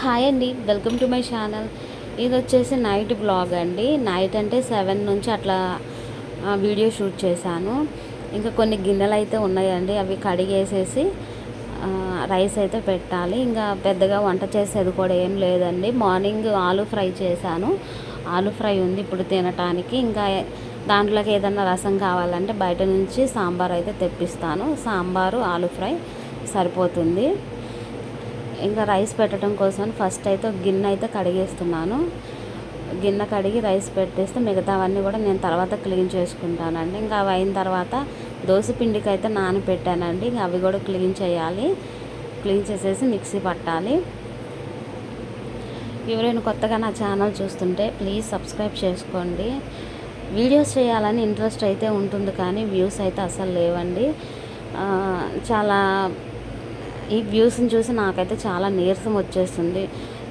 Hi అండి, welcome to my channel. ఇది వచ్చేసి నైట్ బ్లాగ్ అండి. నైట్ అంటే 7 నుంచి అట్లా వీడియో షూట్ చేశాను. ఇంకా కొన్ని గిన్నెలు అయితే ఉన్నాయండి, అవి కడిగేసేసి రైస్ అయితే పెట్టాలి. ఇంకా పెద్దగా వంట చేసేది కూడా ఏం లేదండి. మార్నింగ్ ఆలూ ఫ్రై చేశాను, ఆలూ ఫ్రై ఉంది ఇప్పుడు తినటానికి. ఇంకా దాంట్లోకి ఏదన్నా రసం కావాలంటే బయట నుంచి సాంబార్ అయితే తెప్పిస్తాను. సాంబారు ఆలూ ఫ్రై సరిపోతుంది. ఇంకా రైస్ పెట్టడం కోసం ఫస్ట్ అయితే ఒక గిన్నె అయితే కడిగేస్తున్నాను. గిన్నె కడిగి రైస్ పెట్టేస్తే మిగతావన్నీ కూడా నేను తర్వాత క్లీన్ చేసుకుంటానండి. ఇంకా అవి అయిన తర్వాత దోసపిండికి అయితే నానబెట్టానండి. ఇంకా అవి కూడా క్లీన్ చేయాలి. క్లీన్ చేసేసి మిక్సీ పట్టాలి. ఎవరైనా కొత్తగా నా ఛానల్ చూస్తుంటే ప్లీజ్ సబ్స్క్రైబ్ చేసుకోండి. వీడియోస్ చేయాలని ఇంట్రెస్ట్ అయితే ఉంటుంది, కానీ వ్యూస్ అయితే అసలు లేవండి. చాలా ఈ వ్యూస్ని చూసి నాకైతే చాలా నీరసం వచ్చేస్తుంది.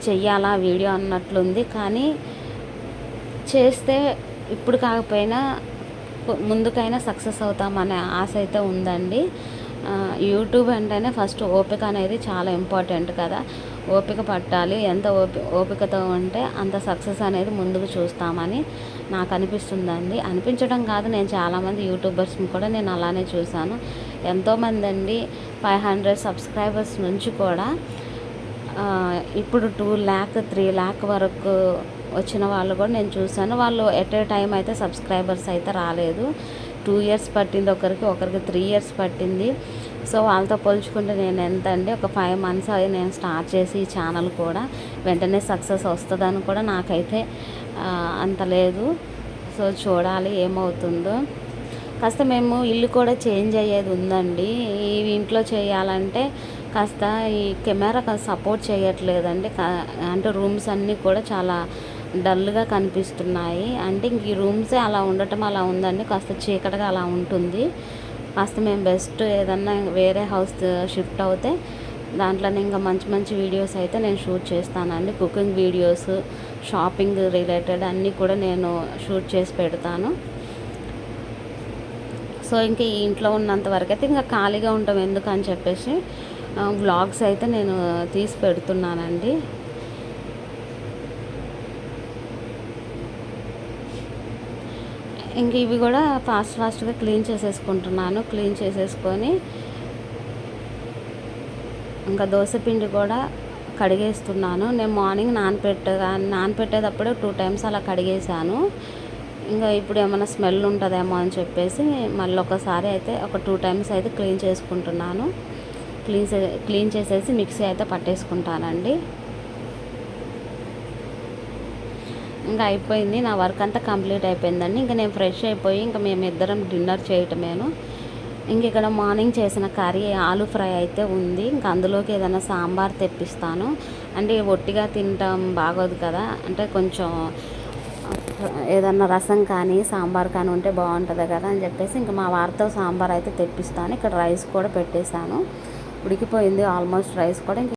చెయ్యాలా వీడియో అన్నట్లుంది, కానీ చేస్తే ఇప్పుడు కాకపోయినా ముందుకైనా సక్సెస్ అవుతామనే ఆశ అయితే ఉందండి. యూట్యూబ్ అంటేనే ఫస్ట్ ఓపిక అనేది చాలా ఇంపార్టెంట్ కదా. ఓపిక పట్టాలి. ఎంత ఓపికతో ఉంటే అంత సక్సెస్ అనేది ముందుకు చూస్తామని నాకు అనిపిస్తుందండి. అనిపించడం కాదు, నేను చాలామంది యూట్యూబర్స్ని కూడా నేను అలానే చూశాను. ఎంతోమంది అండి 500 సబ్స్క్రైబర్స్ నుంచి కూడా ఇప్పుడు 2 lakh 3 lakh వరకు వచ్చిన వాళ్ళు కూడా నేను చూశాను. వాళ్ళు ఎట్ ఏ టైం అయితే సబ్స్క్రైబర్స్ అయితే రాలేదు. 2 years పట్టింది ఒకరికి 3 years పట్టింది. సో వాళ్ళతో పోల్చుకుంటే నేను ఎంత అండి, ఒక 5 months అవి నేను స్టార్ట్ చేసి ఈ ఛానల్ కూడా వెంటనే సక్సెస్ వస్తుందని కూడా నాకైతే అంత లేదు. సో చూడాలి ఏమవుతుందో. కాస్త మేము ఇల్లు కూడా చేంజ్ అయ్యేది ఉందండి. ఈ ఇంట్లో చేయాలంటే కాస్త ఈ కెమెరా కాస్త సపోర్ట్ చేయట్లేదండి. అంటే రూమ్స్ అన్నీ కూడా చాలా డల్గా కనిపిస్తున్నాయి. అంటే ఇంక ఈ రూమ్సే అలా ఉండటం అలా ఉందండి. కాస్త చీకటిగా అలా ఉంటుంది. కాస్త మేము బెస్ట్ ఏదన్నా వేరే హౌస్ షిఫ్ట్ అవుతే దాంట్లోనే ఇంకా మంచి మంచి వీడియోస్ అయితే నేను షూట్ చేస్తానండి. కుకింగ్ వీడియోస్, షాపింగ్ రిలేటెడ్ అన్నీ కూడా నేను షూట్ చేసి పెడతాను. సో ఇంకా ఈ ఇంట్లో ఉన్నంత వరకు అయితే ఇంకా ఖాళీగా ఉంటాం ఎందుకని చెప్పేసి వ్లాగ్స్ అయితే నేను తీసి పెడుతున్నానండి. ఇంక ఇవి కూడా ఫాస్ట్గా క్లీన్ చేసేసుకుంటున్నాను. క్లీన్ చేసేసుకొని ఇంకా దోసపిండి కూడా కడిగేస్తున్నాను. నేను మార్నింగ్ నానపెట్టేటప్పుడే 2 times అలా కడిగేసాను. ఇంకా ఇప్పుడు ఏమైనా స్మెల్ ఉంటుందేమో అని చెప్పేసి మళ్ళీ ఒకసారి అయితే ఒక 2 times అయితే క్లీన్ చేసుకుంటున్నాను. క్లీన్ చేసేసి మిక్సీ అయితే పట్టేసుకుంటానండి. ఇంకా అయిపోయింది, నా వర్క్ అంతా కంప్లీట్ అయిపోయిందండి. ఇంకా నేను ఫ్రెష్ అయిపోయి ఇంకా మేమిద్దరం డిన్నర్ చేయటమేను. ఇంక ఇక్కడ మార్నింగ్ చేసిన కర్రీ ఆలూ ఫ్రై అయితే ఉంది. ఇంకా అందులోకి ఏదైనా సాంబార్ తెప్పిస్తాను. అంటే ఒట్టిగా తినటం బాగోదు కదా, అంటే కొంచెం ఏదన్నా రసం కానీ సాంబార్ కానీ ఉంటే బాగుంటుంది కదా అని చెప్పేసి ఇంకా మా వారితో సాంబార్ అయితే తెప్పిస్తాను. ఇక్కడ రైస్ కూడా పెట్టేశాను, ఉడికిపోయింది ఆల్మోస్ట్ రైస్ కూడా.